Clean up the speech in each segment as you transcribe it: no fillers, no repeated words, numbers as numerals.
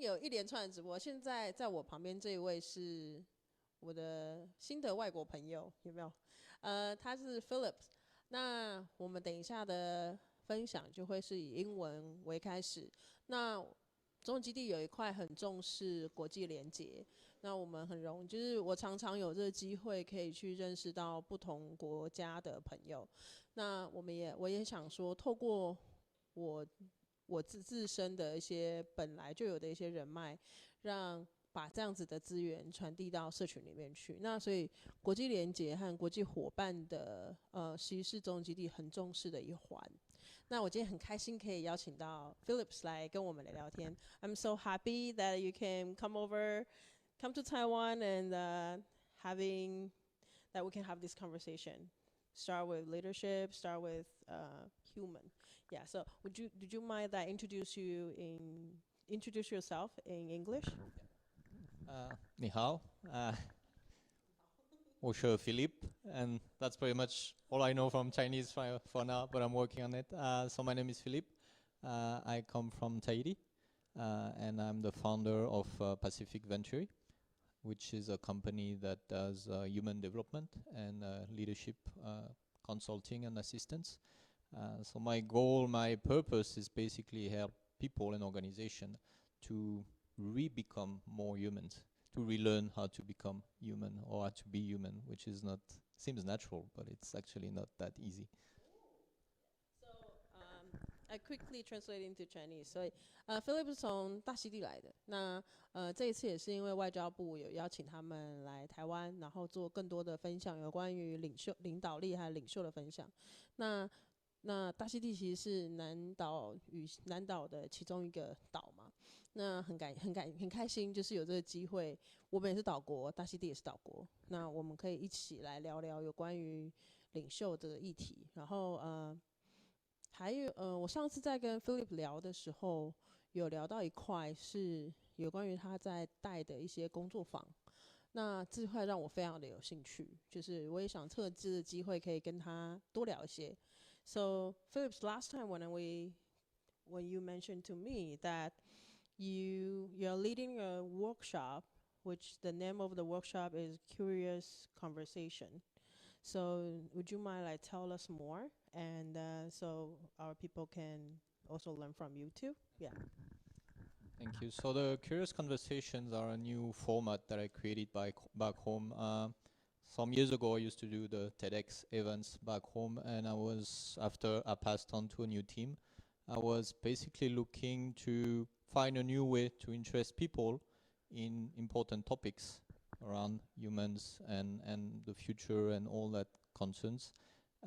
有一连串的直播。现在在我旁边这一位是我的新的外国朋友，有没有？他是 Philip。那我们等一下的分享就会是以英文为开始。那中文基地有一块很重视国际连结，那我们很就是我常常有这个机会可以去认识到不同国家的朋友。那我也想说，透过我自身的一些本来就有的一些人脉，把这样子的资源传递到社群里面去。那所以国际连结和国际伙伴的其实是中文基地很重视的一环。那我今天很开心可以邀请到 Phillips 来跟我们聊聊天。I'm so happy that you can come to Taiwan and that we can have this conversation. Start with leadership, start with human. Yeah, so did you mind that introduce yourself in English? 你好，我是 Philip, and that's pretty much all I know from Chinese for now, but I'm working on it. So my name is Philip. I come from Tahiti, and I'm the founder of Pacific Ventury, which is a company that does human development and leadership consulting and assistance. So my goal, my purpose is basically help people and organizations to become more humans, to relearn how to become human or how to be human, which is not, seems natural, but it's actually not that easy. So I quickly translate into Chinese. 所以Philip 是从大溪地来的。那这一次也是因为外交部有邀请他们来台湾，然后做更多的分享，有关于领导力还有领袖的分享。那大溪地其实是南岛的其中一个岛嘛。那很开心，就是有这个机会，我们也是岛国，大溪地也是岛国，那我们可以一起来聊聊有关于领袖的议题。然后还有我上次在跟 Philip 聊的时候，有聊到一块是有关于他在带的一些工作坊。那这块让我非常的有兴趣，就是我也想趁这个机会可以跟他多聊一些。So Philip's last time when you mentioned to me that you're leading a workshop, which the name of the workshop is Curious Conversation. So would you mind like tell us more, and so our people can also learn from you too? Yeah. Thank you. So the Curious Conversations are a new format that I created back home. Some years ago, I used to do the TEDx events back home, and after I passed on to a new team, I was basically looking to find a new way to interest people in important topics around humans and the future and all that concerns.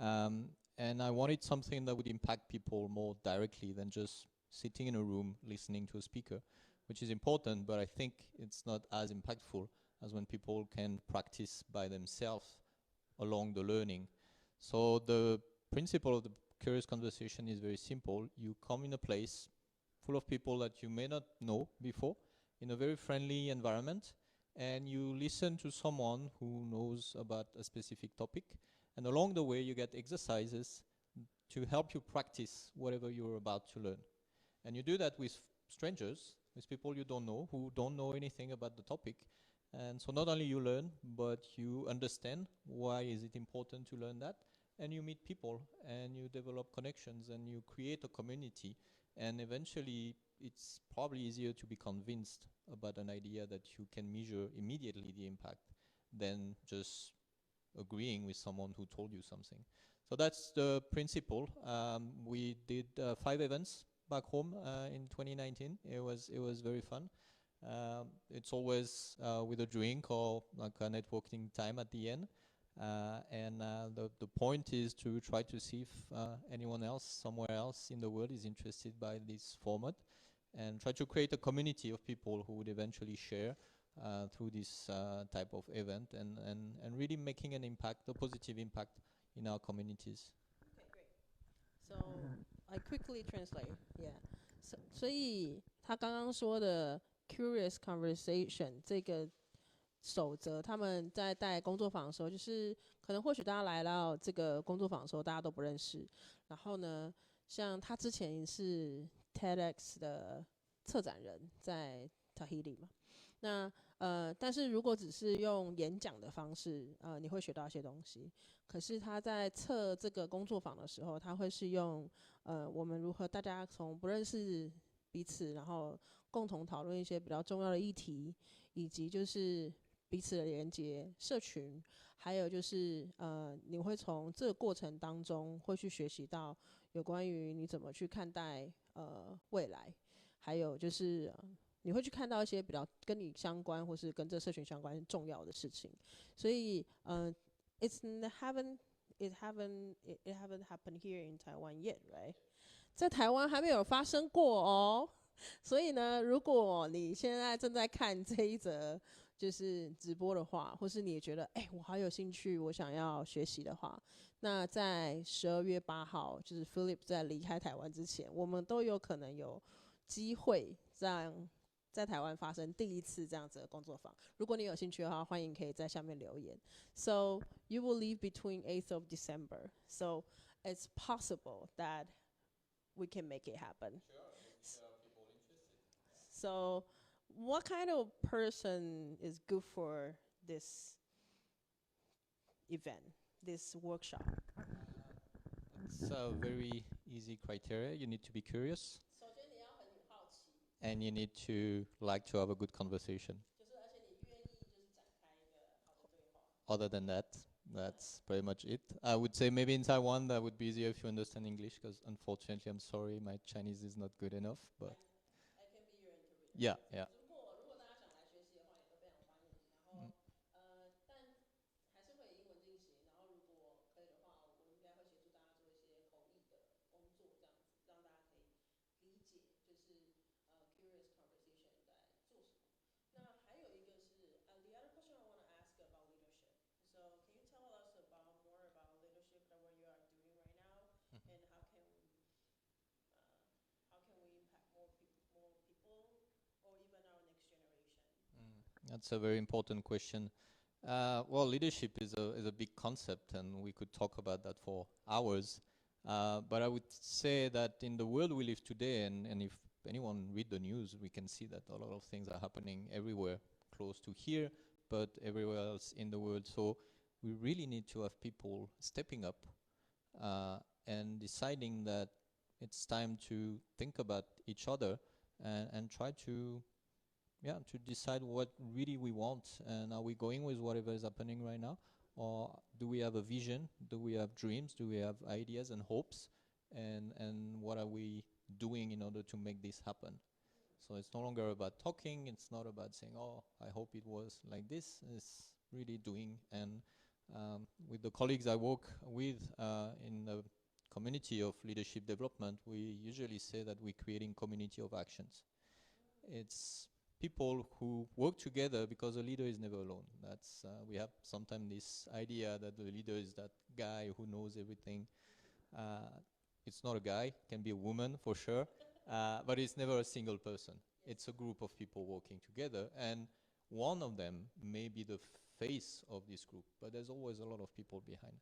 And I wanted something that would impact people more directly than just sitting in a room listening to a speaker, which is important, but I think it's not as impactful as when people can practice by themselves along the learning. So the principle of the Curious Conversation is very simple. You come in a place full of people that you may not know before, in a very friendly environment, and you listen to someone who knows about a specific topic, and along the way you get exercises to help you practice whatever you're about to learn. And you do that with strangers, with people you don't know, who don't know anything about the topic. And so not only you learn, but you understand why is it important to learn that, and you meet people, and you develop connections, and you create a community, and eventually it's probably easier to be convinced about an idea that you can measure immediately the impact than just agreeing with someone who told you something. So that's the principle. We did 5 events back home in 2019. It was very fun. It's always with a drink or like a networking time at the end. And the point is to try to see if anyone else somewhere else in the world is interested by this format, and try to create a community of people who would eventually share through this type of event, and really making an impact, a positive impact in our communities. Okay, great. So I quickly translate. Yeah. 所以他刚刚说的 Curious Conversation 这个守则，他们在带工作坊的时候，就是可能或许大家来到这个工作坊的时候，大家都不认识。然后呢，像他之前是 TEDx 的策展人，在 Tahiti 嘛。那但是如果只是用演讲的方式，你会学到一些东西。可是他在测这个工作坊的时候，他会是用我们如何大家从不认识彼此，然后共同讨论一些比较重要的议题，以及就是彼此的连接、社群，还有就是你会从这个过程当中会去学习到有关于你怎么去看待未来，还有就是你会去看到一些比较跟你相关或是跟这个社群相关重要的事情，所以it haven't happened here in Taiwan yet, right? 在台湾还没有发生过哦。所以呢，如果你现在正在看这一则就是直播的话，或是你也觉得我好有兴趣，我想要学习的话，那在12月8号，就是 Philip 在离开台湾之前，我们都有可能有机会在台湾发生第一次这样子的工作坊。如果你有兴趣的话，欢迎可以在下面留言。So you will leave between 8th of December. So it's possible that we can make it happen. Sure, if there are people interested. So what kind of person is good for this event, this workshop? It's a very easy criteria. You need to be curious. 首先你要很好奇， And you need to like to have a good conversation. 就是而且你愿意就是展开一个好的对话。Other than that, that's pretty much it. I would say maybe in Taiwan that would be easier if you understand English, because unfortunately, I'm sorry, my Chinese is not good enough. But I can be your interpreter. yeah. 如果大家想来学习的话，也都非常欢迎。然后但还是会以英文进行。然后如果可以的话，我应该会协助大家做一些口译的工作，这样子让大家可以理解，就是curious conversation 在做什么。那还有一个是the other question I want to ask about leadership. So can you tell us about more about leadership that what you are doing right now, and how can we impact more people, or even our next generation? That's a very important question. Well, leadership is a big concept, and we could talk about that for hours. But I would say that in the world we live today, and if anyone read the news, we can see that a lot of things are happening everywhere, close to here, but everywhere else in the world. So we really need to have people stepping up and deciding that it's time to think about each other and try to decide what really we want, and are we going with whatever is happening right now, or do we have a vision, do we have dreams, do we have ideas and hopes, and what are we doing in order to make this happen? So it's no longer about talking, it's not about saying, oh, I hope it was like this. It's really doing. And with the colleagues I work with in the community of leadership development, we usually say that we're creating community of actions. It's people who work together, because a leader is never alone. That's we have sometimes this idea that the leader is that guy who knows everything. It's not a guy, can be a woman for sure, but it's never a single person. It's a group of people working together, and one of them may be the face of this group, but there's always a lot of people behind.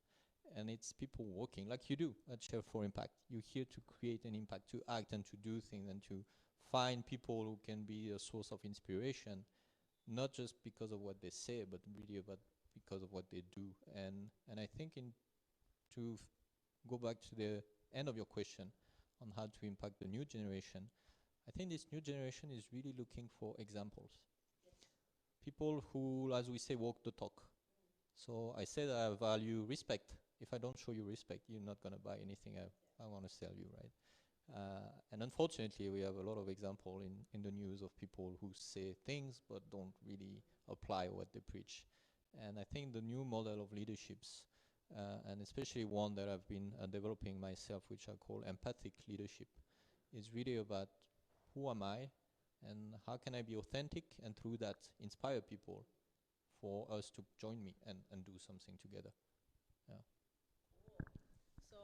And it's people working like you do at Share4Impact. You're here to create an impact, to act and to do things, and to find people who can be a source of inspiration, not just because of what they say, but really about because of what they do. And I think to go back to the end of your question on how to impact the new generation, I think this new generation is really looking for examples. Yes. People who, as we say, walk the talk. So I say that I value respect. If I don't show you respect, you're not going to buy anything I want to sell you, right? And unfortunately, we have a lot of examples in the news of people who say things but don't really apply what they preach. And I think the new model of leaderships, and especially one that I've been developing myself, which I call empathic leadership, is really about who am I and how can I be authentic, and through that inspire people for us to join me and do something together. Yeah. So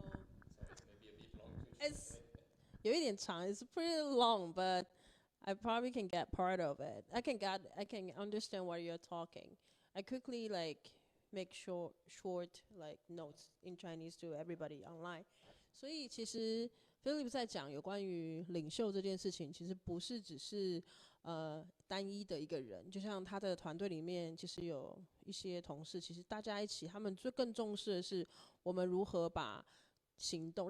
Maybe a bit long to it's 有一点长, it's pretty long, but I probably can get part of it. I can understand what you're talking. I quickly make short like notes in Chinese to everybody online. 所以其实 Philip 在讲有关于领袖这件事情，其实不是只是单一的一个人，就像他的团队里面，其实有一些同事，其实大家一起，他们最更重视的是我们如何把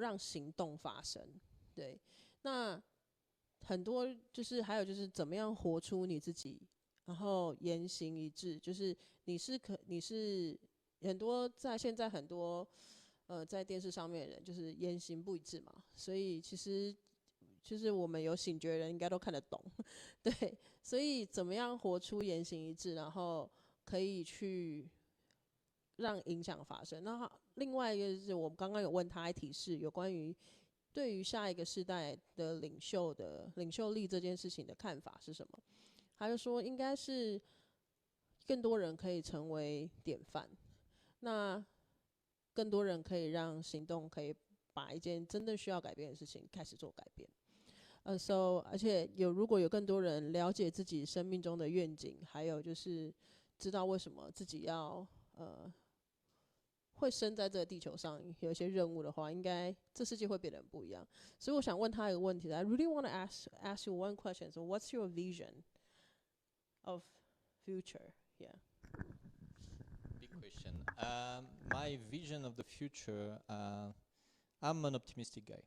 让行动发生。对，那很多就是还有就是怎么样活出你自己，然后言行一致，就是你是很多在现在很多在电视上面的人就是言行不一致嘛，所以其实就是我们有醒觉的人应该都看得懂，对，所以怎么样活出言行一致，然后可以去让影响发生。那另外一个就是我们刚刚有问他提示有关于对于下一个世代的领袖力这件事情的看法是什么？他就说应该是更多人可以成为典范，那更多人可以让行动可以把一件真的需要改变的事情开始做改变。而且如果有更多人了解自己生命中的愿景，还有就是知道为什么自己要会生在这个地球上有一些任务的话，应该这世界会变得很不一样。所以我想问他一个问题 I really want to ask you one question. So what's your vision of future? Yeah. Big question. My vision of the future, I'm an optimistic guy.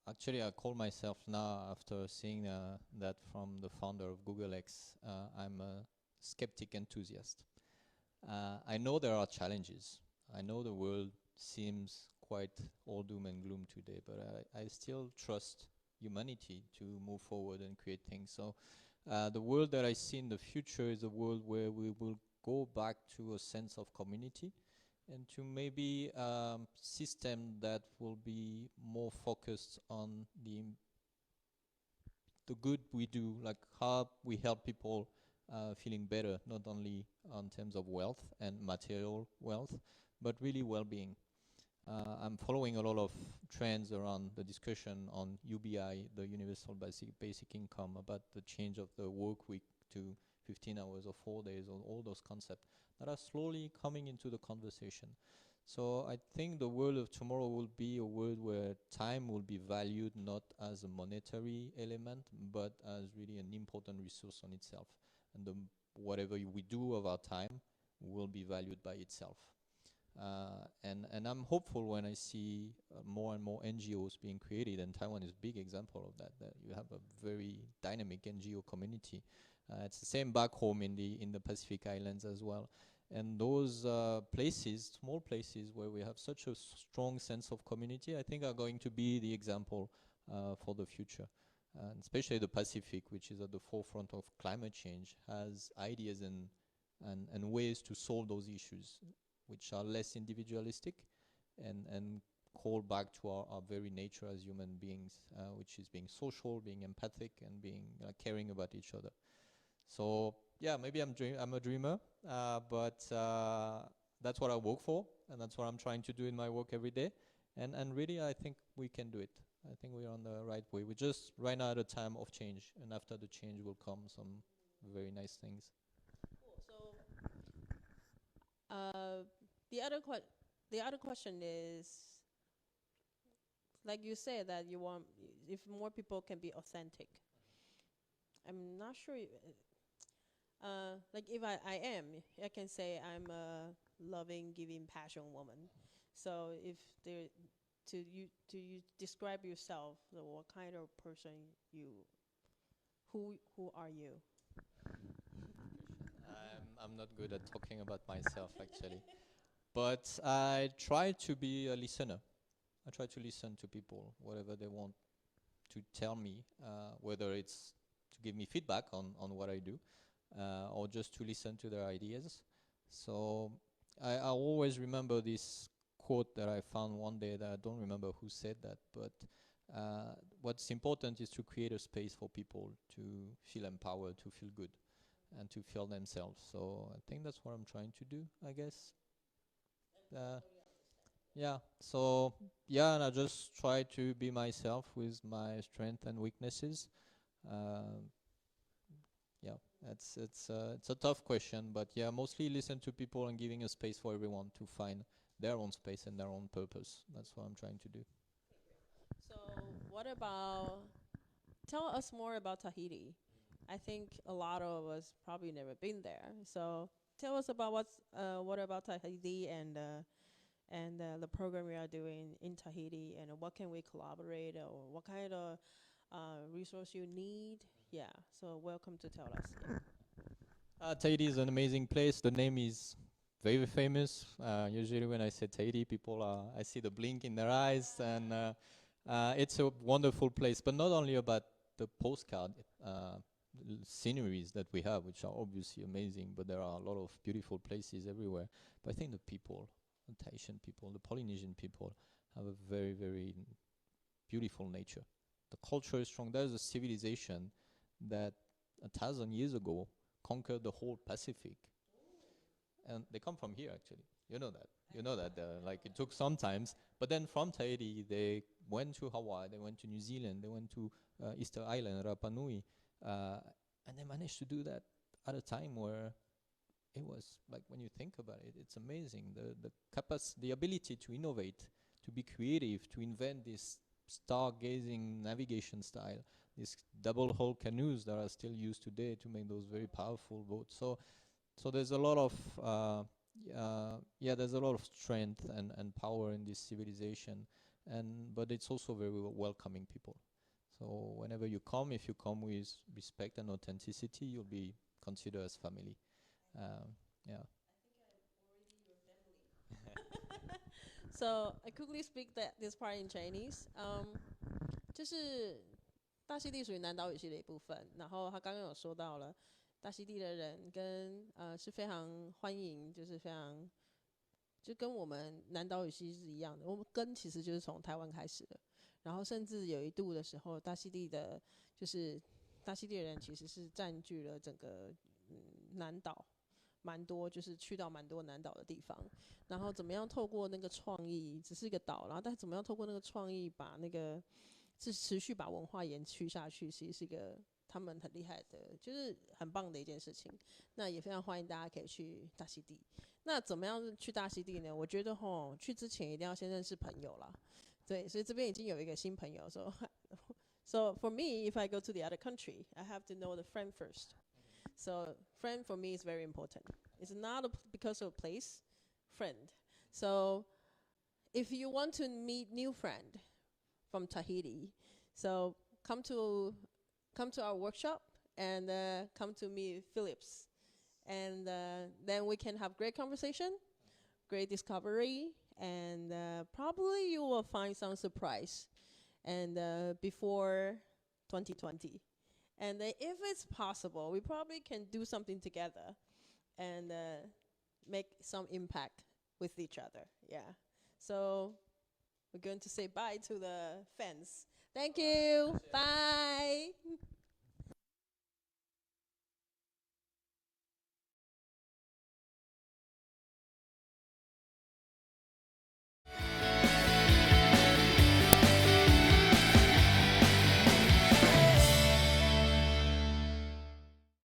Actually, I call myself now, after seeing that from the founder of Google X, I'm a skeptic enthusiast. I know there are challenges. I know the world seems quite all doom and gloom today, but I still trust humanity to move forward and create things. So the world that I see in the future is a world where we will go back to a sense of community and to maybe system that will be more focused on the good we do, like how we help people feeling better, not only in terms of wealth and material wealth, but really well-being. I'm following a lot of trends around the discussion on UBI, the Universal Basic Income, about the change of the work week to 15 hours or 4 days, or all those concepts that are slowly coming into the conversation. So I think the world of tomorrow will be a world where time will be valued not as a monetary element, but as really an important resource on itself. And whatever we do of our time will be valued by itself. And I'm hopeful when I see more and more NGOs being created, and Taiwan is a big example of that. That you have a very dynamic NGO community. It's the same back home in the Pacific Islands as well. And those places, small places where we have such a strong sense of community, I think are going to be the example for the future. Especially the Pacific, which is at the forefront of climate change, has ideas and ways to solve those issues, which are less individualistic and call back to our very nature as human beings, which is being social, being empathic, and being caring about each other. So yeah, maybe I'm a dreamer, but that's what I work for, and that's what I'm trying to do in my work every day. And really, I think we can do it. I think we're on the right way. We're just right now at a time of change, and after the change will come some very nice things. Cool. So the other question is, like you said, that you want if more people can be authentic. I'm not sure. Like if I am, I can say I'm a loving, giving, passionate woman. So if there to you describe yourself, what kind of person who are you? I'm not good at talking about myself actually, but I try to be a listener. I try to listen to people, whatever they want to tell me, whether it's to give me feedback on what I do, or just to listen to their ideas. So I always remember this quote that I found one day that I don't remember who said that, but what's important is to create a space for people to feel empowered, to feel good, and to feel themselves. So I think that's what I'm trying to do, I guess. Yeah, so yeah, and I just try to be myself with my strengths and weaknesses. Um, yeah, it's a tough question, but yeah, mostly listen to people and giving a space for everyone to find their own space and their own purpose. That's what I'm trying to do. what about, tell us more about Tahiti. I think a lot of us probably never been there. So tell us about what about Tahiti and the program we are doing in Tahiti, and what can we collaborate, or what kind of resource you need. Yeah. So welcome to tell us. Yeah. Tahiti is an amazing place. The name is very famous. Usually when I say Tahiti, I see the blink in their eyes, and it's a wonderful place. But not only about the postcard sceneries that we have, which are obviously amazing, but there are a lot of beautiful places everywhere. But I think the people, the Tahitian people, the Polynesian people, have a very, very beautiful nature. The culture is strong. There's a civilization that 1,000 years ago conquered the whole Pacific, and they come from here actually. You know that. You know that. Like it took some times, but then from Tahiti they went to Hawaii, they went to New Zealand, they went to Easter Island, Rapa Nui, and they managed to do that at a time where it was like, when you think about it, it's amazing. The ability to innovate, to be creative, to invent this stargazing navigation style, these double hull canoes that are still used today to make those very powerful boats. So there's a lot of there's a lot of strength and power in this civilization, but it's also very welcoming people. So whenever you come, if you come with respect and authenticity, you'll be considered as family. Yeah. So I quickly speak this part in Chinese. 就是大溪地属于南岛语系的一部分，然后他刚刚有说到了大溪地的人是非常欢迎，就是非常就跟我们南岛语系是一样的。我们根其实就是从台湾开始的，然后甚至有一度的时候，大溪地的人其实是占据了整个南岛。蛮多，就是去到蛮多南岛的地方，然后怎么样透过那个创意，只是一个岛，然后但怎么样透过那个创意，把那个是持续把文化延续下去，其实是一个他们很厉害的，就是很棒的一件事情。那也非常欢迎大家可以去大溪地。那怎么样去大溪地呢？我觉得去之前一定要先认识朋友啦。对，所以这边已经有一个新朋友说，So for me, if I go to the other country, I have to know the friend first. So friend for me is very important. It's not because of place, friend. So if you want to meet new friend from Tahiti, so come to our workshop and come to meet Phillips, and then we can have great conversation, great discovery, and probably you will find some surprise, and before 2020. And if it's possible, we probably can do something together and make some impact with each other. Yeah. So we're going to say bye to the fans. Thank you. Bye.